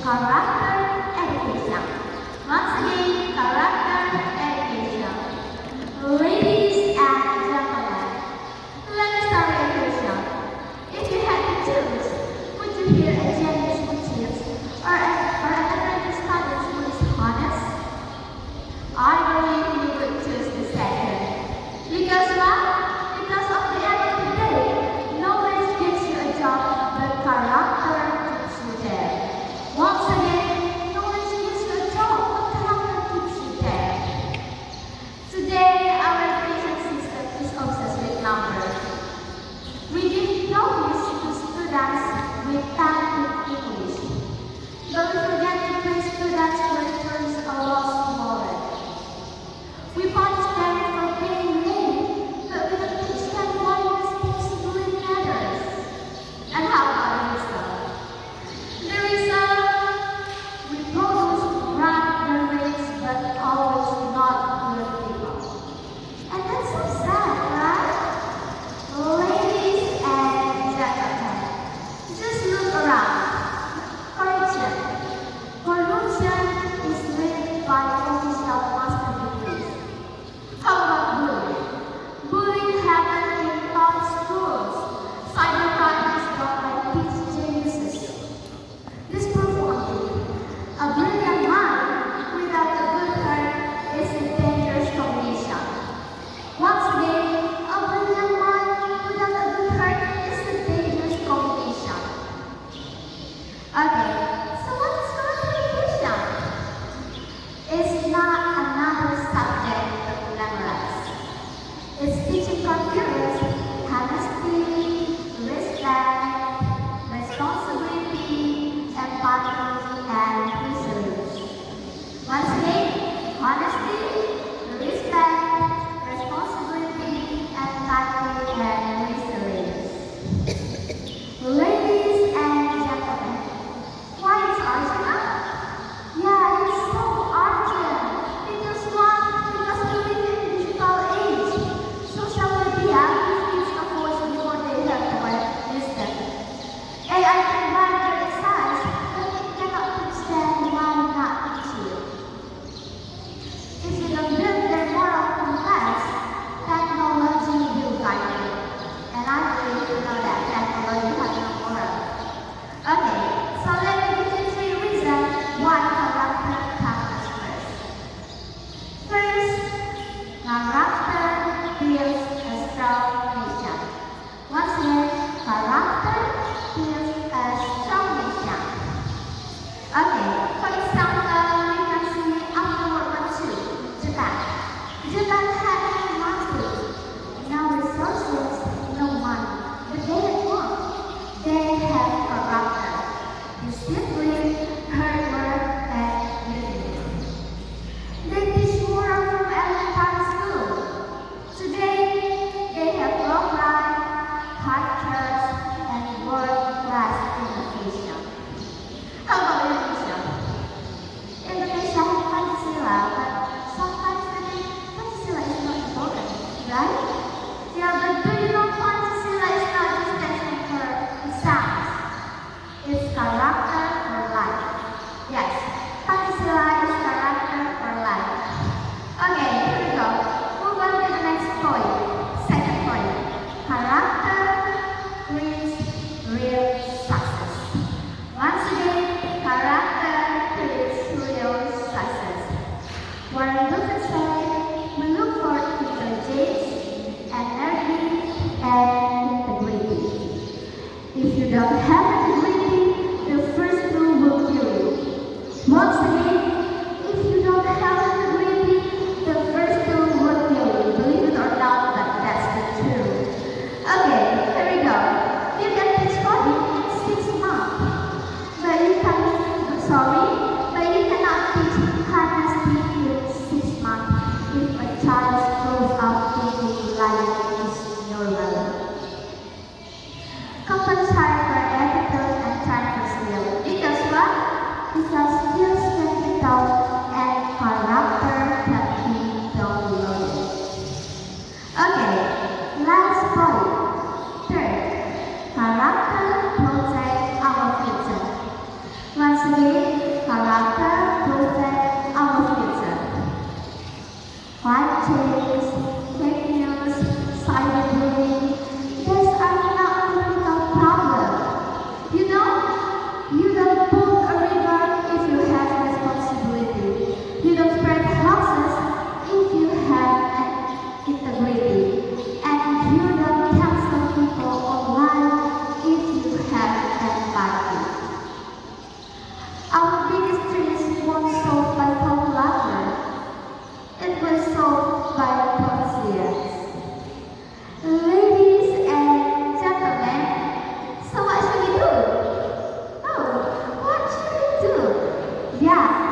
character education. Once again, character education. Ladies and gentlemen, let me start with a question. If you had to choose, would you hear a genius who cheats or an average student who is honest? I believe you would choose the second. Because what? Because of the end of the day, knowledge gives you a job, but character keeps you there. Once again, knowledge gives you a job, but character keeps you there. Today, our education system is obsessed with numbers. We give notice to students with talent in English, but we forget to praise students who returns a lost wallet. We punish them for being late, but we don't teach them why mistakes really matters. And how about the result? The result, we produce bright graduates, but always not good people. And that's so sad, right? Ladies and gentlemen, just look around. Corruption is led by official master degrees. How about bullying? Bullying happens in top schools. Cybercrime is done by these geniuses. This proves one thing. A brilliant mind without a good heart is a dangerous combination. Once again, a brilliant mind without a good heart is a dangerous combination. Okay, so what is multiplication? It's not another subject to memorize. It's teaching computers honesty, respect, responsibility, empathy, and resilience. Once again, honesty, respect, responsibility, empathy, and resilience. Ladies and gentlemen, why is urgent? Yeah, it's so urgent. Because what? Because we live in a digital age. Social media gives a voice before they have the word listen. AI can write their insights, but it cannot understand why not teach you. If you don't build their moral compass, technology will guide you. And I believe you know that technology has no moral. Okay, so let me give you 3 reasons why character comes first. First, character builds a strong nation. Once again, character builds a strong nation. Okay, for example, we can see after World War II, Japan. Japan had money, no resources, no money, but they had one. They have character, discipline, hard work, and unity. They teach moral from elementary school. Today, they have long life, hard church, and world-class education. How about Indonesia? Indonesia has Pancasila, but sometimes we think Pancasila is not important, right? Yeah, but do you know Pancasila is not just testing for exams? It's character for life. Yes, Pancasila is character for life. Okay, here we go. Move on to the next point. Second point. Character brings real success. Once again, character brings real success. Warren Buffett said, we look for intelligence, energy, and integrity. If you don't have integrity, the first rule will kill you. Once again, if you don't have integrity, the first rule will kill you. Believe it or not, but that's the truth. Okay, here we go. You can teach coding in 6 months, but you cannot teach honesty in 6 months if a child grows up thinking life is normal. Companies hire for attitude and transfer skill. Because what? Because skills can be taught and character can be downloaded. Okay, last point. Third, character protects our future. Once again, Malaka protect our future. Climate change, fake news, cyberbullying, these are not political problems. You don't book a river if you have responsibility. You don't spread hoaxes if you have integrity. And you don't cancel people online if you have empathy. Our biggest dreams won't solved by cold laughter. It was solved by conscience. Ladies and gentlemen, so what should we do? Oh, what should we do? Yeah,